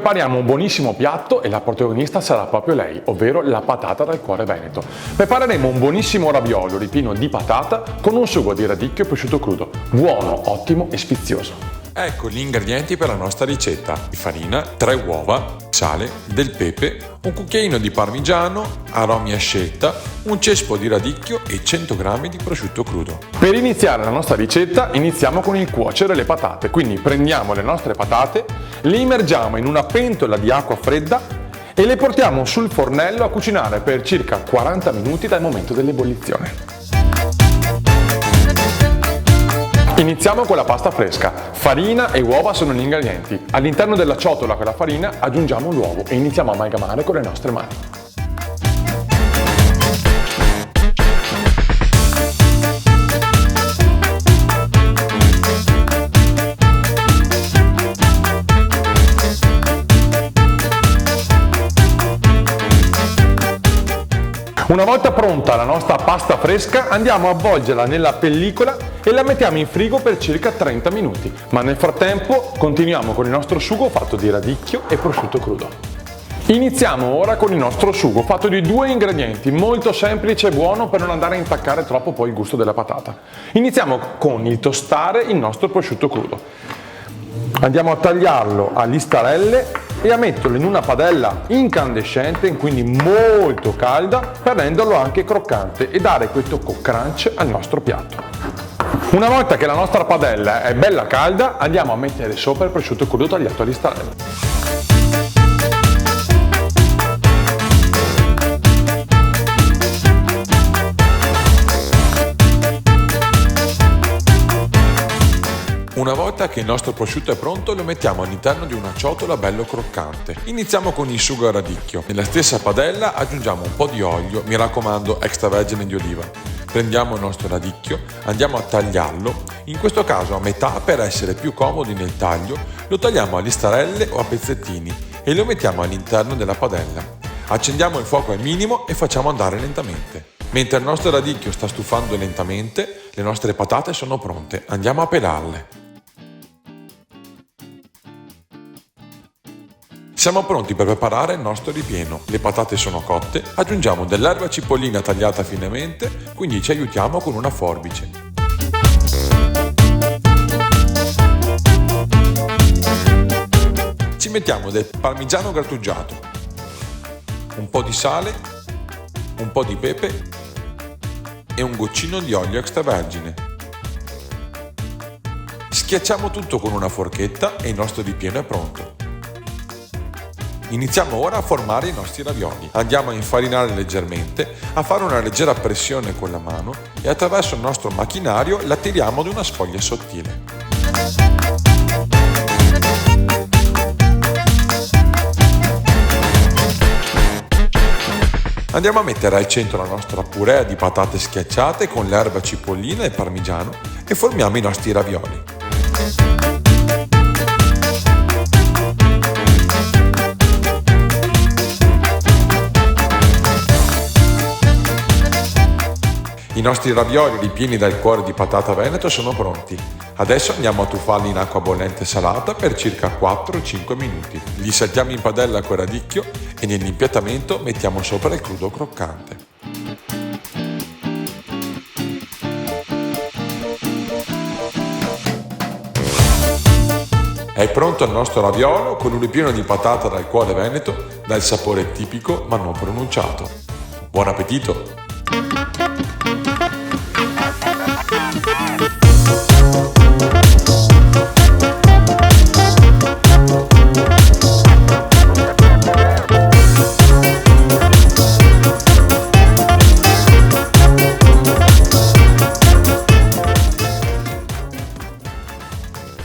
Prepariamo un buonissimo piatto e la protagonista sarà proprio lei, ovvero la patata dal cuore veneto. Prepareremo un buonissimo raviolo ripieno di patata con un sugo di radicchio e prosciutto crudo, buono, ottimo e sfizioso. Ecco gli ingredienti per la nostra ricetta: di farina, 3 uova, sale, del pepe, un cucchiaino di parmigiano, aromi a scelta, un cespo di radicchio e 100 g di prosciutto crudo. Per iniziare la nostra ricetta iniziamo con il cuocere le patate, quindi prendiamo le nostre patate, le immergiamo in una pentola di acqua fredda e le portiamo sul fornello a cucinare per circa 40 minuti dal momento dell'ebollizione. Iniziamo con la pasta fresca. Farina e uova sono gli ingredienti. All'interno della ciotola con la farina aggiungiamo l'uovo e iniziamo a amalgamare con le nostre mani. Una volta pronta la nostra pasta fresca, andiamo a avvolgerla nella pellicola e la mettiamo in frigo per circa 30 minuti. Ma nel frattempo continuiamo con il nostro sugo fatto di radicchio e prosciutto crudo. Iniziamo ora con il nostro sugo fatto di 2 ingredienti, molto semplice e buono per non andare a intaccare troppo poi il gusto della patata. Iniziamo con il tostare il nostro prosciutto crudo. Andiamo a tagliarlo a listarelle e a metterlo in una padella incandescente, quindi molto calda, per renderlo anche croccante e dare quel tocco crunch al nostro piatto. Una volta che la nostra padella è bella calda, andiamo a mettere sopra il prosciutto crudo tagliato a listarelle. Una volta che il nostro prosciutto è pronto, lo mettiamo all'interno di una ciotola bello croccante. Iniziamo con il sugo a radicchio. Nella stessa padella aggiungiamo un po' di olio, mi raccomando extravergine di oliva. Prendiamo il nostro radicchio, andiamo a tagliarlo, in questo caso a metà per essere più comodi nel taglio, lo tagliamo a listarelle o a pezzettini e lo mettiamo all'interno della padella. Accendiamo il fuoco al minimo e facciamo andare lentamente. Mentre il nostro radicchio sta stufando lentamente, le nostre patate sono pronte, andiamo a pelarle. Siamo pronti per preparare il nostro ripieno. Le patate sono cotte, aggiungiamo dell'erba cipollina tagliata finemente, quindi ci aiutiamo con una forbice. Ci mettiamo del parmigiano grattugiato, un po' di sale, un po' di pepe e un goccino di olio extravergine. Schiacciamo tutto con una forchetta e il nostro ripieno è pronto. Iniziamo ora a formare i nostri ravioli. Andiamo a infarinare leggermente, a fare una leggera pressione con la mano e attraverso il nostro macchinario la tiriamo ad una sfoglia sottile. Andiamo a mettere al centro la nostra purea di patate schiacciate con l'erba cipollina e parmigiano e formiamo i nostri ravioli. I nostri ravioli ripieni dal cuore di patata veneto sono pronti. Adesso andiamo a tuffarli in acqua bollente salata per circa 4-5 minuti. Li saltiamo in padella con radicchio e nell'impiattamento mettiamo sopra il crudo croccante. È pronto il nostro raviolo con un ripieno di patata dal cuore veneto, dal sapore tipico ma non pronunciato. Buon appetito!